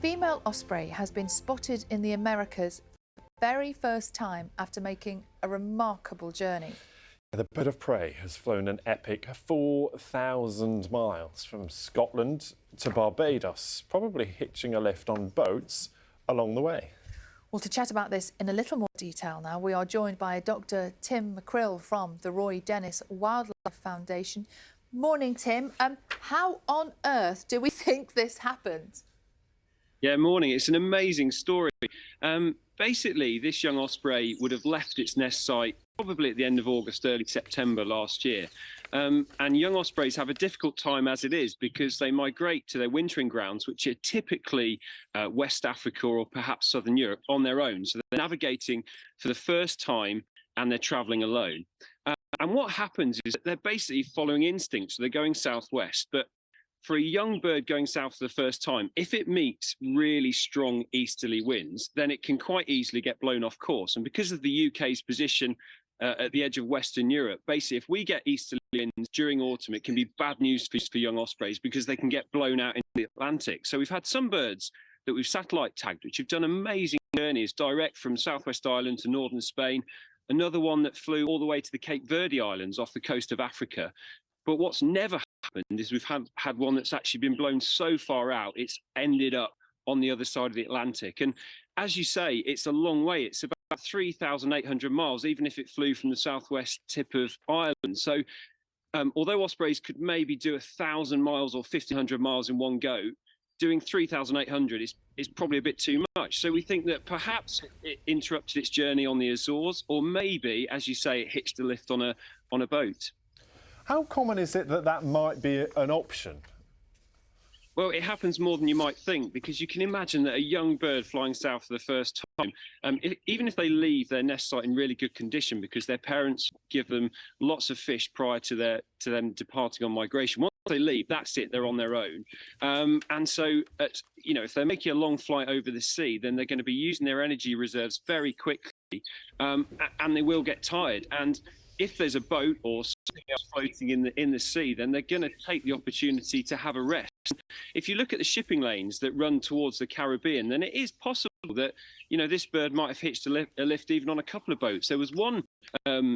female osprey has been spotted in the Americas for the very first time after making a remarkable journey. The bird of prey has flown an epic 4,000 miles from Scotland to Barbados, probably hitching a lift on boats along the way. Well, to chat about this in a little more detail now, we are joined by Dr. Tim Mackrill from the Roy Dennis Wildlife Foundation. Morning, Tim. How on earth do we think this happened? Yeah, morning. It's an amazing story. Basically, this young osprey would have left its nest site probably at the end of August, early September last year. And young ospreys have a difficult time as it is because they migrate to their wintering grounds, which are typically West Africa or perhaps Southern Europe on their own. So they're navigating for the first time and they're traveling alone. And what happens is that they're basically following instinct. So they're going southwest. But for a young bird going south for the first time, if it meets really strong easterly winds, then it can quite easily get blown off course. And because of the UK's position at the edge of Western Europe, basically, if we get easterly winds during autumn, it can be bad news for young ospreys because they can get blown out into the Atlantic. So we've had some birds that we've satellite tagged, which have done amazing journeys direct from Southwest Ireland to northern Spain. Another one that flew all the way to the Cape Verde Islands off the coast of Africa. But what's never happened is we've had one that's actually been blown so far out, it's ended up on the other side of the Atlantic. And as you say, it's a long way. It's about 3,800 miles, even if it flew from the southwest tip of Ireland. So although ospreys could maybe do 1,000 miles or 1,500 miles in one go, doing 3,800 is probably a bit too much. So we think that perhaps it interrupted its journey on the Azores, or maybe, as you say, it hitched a lift on a boat. How common is it that that might be an option? Well, it happens more than you might think, because you can imagine that a young bird flying south for the first time, even if they leave their nest site in really good condition because their parents give them lots of fish prior to them departing on migration, once they leave, that's it, they're on their own. And so, if they're making a long flight over the sea, then they're going to be using their energy reserves very quickly, and they will get tired. And if there's a boat or something else floating in the sea, then they're going to take the opportunity to have a rest. If you look at the shipping lanes that run towards the Caribbean, then it is possible that this bird might have hitched a lift even on a couple of boats. There was one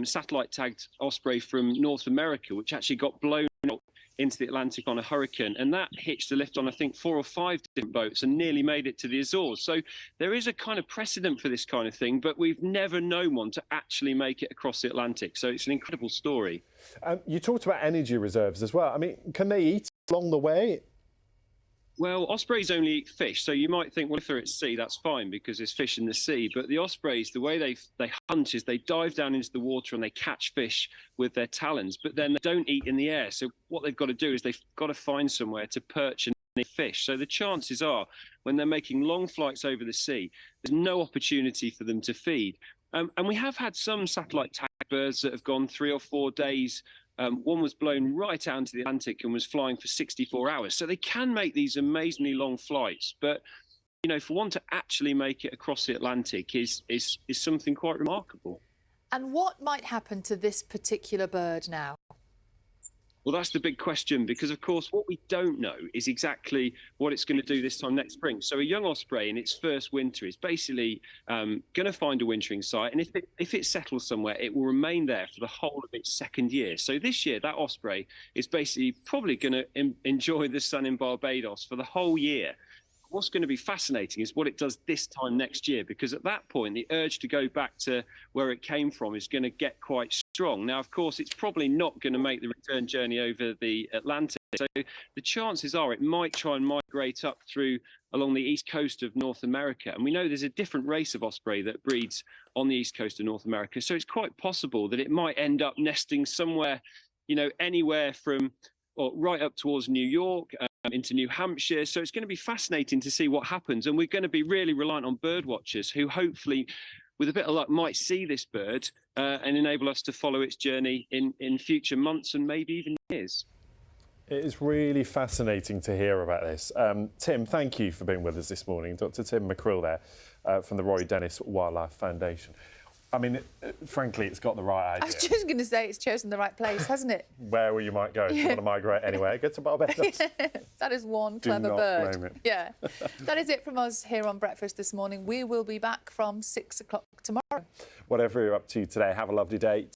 satellite tagged osprey from North America which actually got blown out into the Atlantic on a hurricane, and that hitched a lift on I think 4 or 5 different boats and nearly made it to the Azores. So there is a kind of precedent for this kind of thing, but we've never known one to actually make it across the Atlantic. So it's an incredible story. You talked about energy reserves as well. I mean, can they eat along the way? Well, ospreys only eat fish, so you might think, well, if they're at sea, that's fine because there's fish in the sea. But the ospreys, the way they hunt is they dive down into the water and they catch fish with their talons, but then they don't eat in the air. So what they've got to do is they've got to find somewhere to perch and eat fish. So the chances are, when they're making long flights over the sea, there's no opportunity for them to feed. And we have had some satellite tagged birds that have gone 3 or 4 days. One was blown right out into the Atlantic and was flying for 64 hours. So they can make these amazingly long flights. But, for one to actually make it across the Atlantic is something quite remarkable. And what might happen to this particular bird now? Well, that's the big question, because, of course, what we don't know is exactly what it's going to do this time next spring. So a young osprey in its first winter is basically going to find a wintering site. And if it settles somewhere, it will remain there for the whole of its second year. So this year, that osprey is basically probably going to enjoy the sun in Barbados for the whole year. What's going to be fascinating is what it does this time next year, because at that point, the urge to go back to where it came from is going to get quite strong. Now, of course, it's probably not going to make the return journey over the Atlantic. So the chances are it might try and migrate up along the east coast of North America. And we know there's a different race of osprey that breeds on the east coast of North America. So it's quite possible that it might end up nesting somewhere, anywhere from right up towards New York, into New Hampshire. So it's going to be fascinating to see what happens. And we're going to be really reliant on bird watchers who hopefully, with a bit of luck, might see this bird and enable us to follow its journey in future months and maybe even years. It is really fascinating to hear about this. Tim, thank you for being with us this morning. Dr. Tim Mackrill there from the Roy Dennis Wildlife Foundation. I mean, frankly, it's got the right I was idea. just going to say it's chosen the right place, hasn't it? Where you might go if you want to migrate anywhere, go to Barbados. That is one Do clever not bird. blame it. Yeah. That is it from us here on Breakfast this morning. We will be back from 6 o'clock tomorrow. Whatever you're up to today, have a lovely day.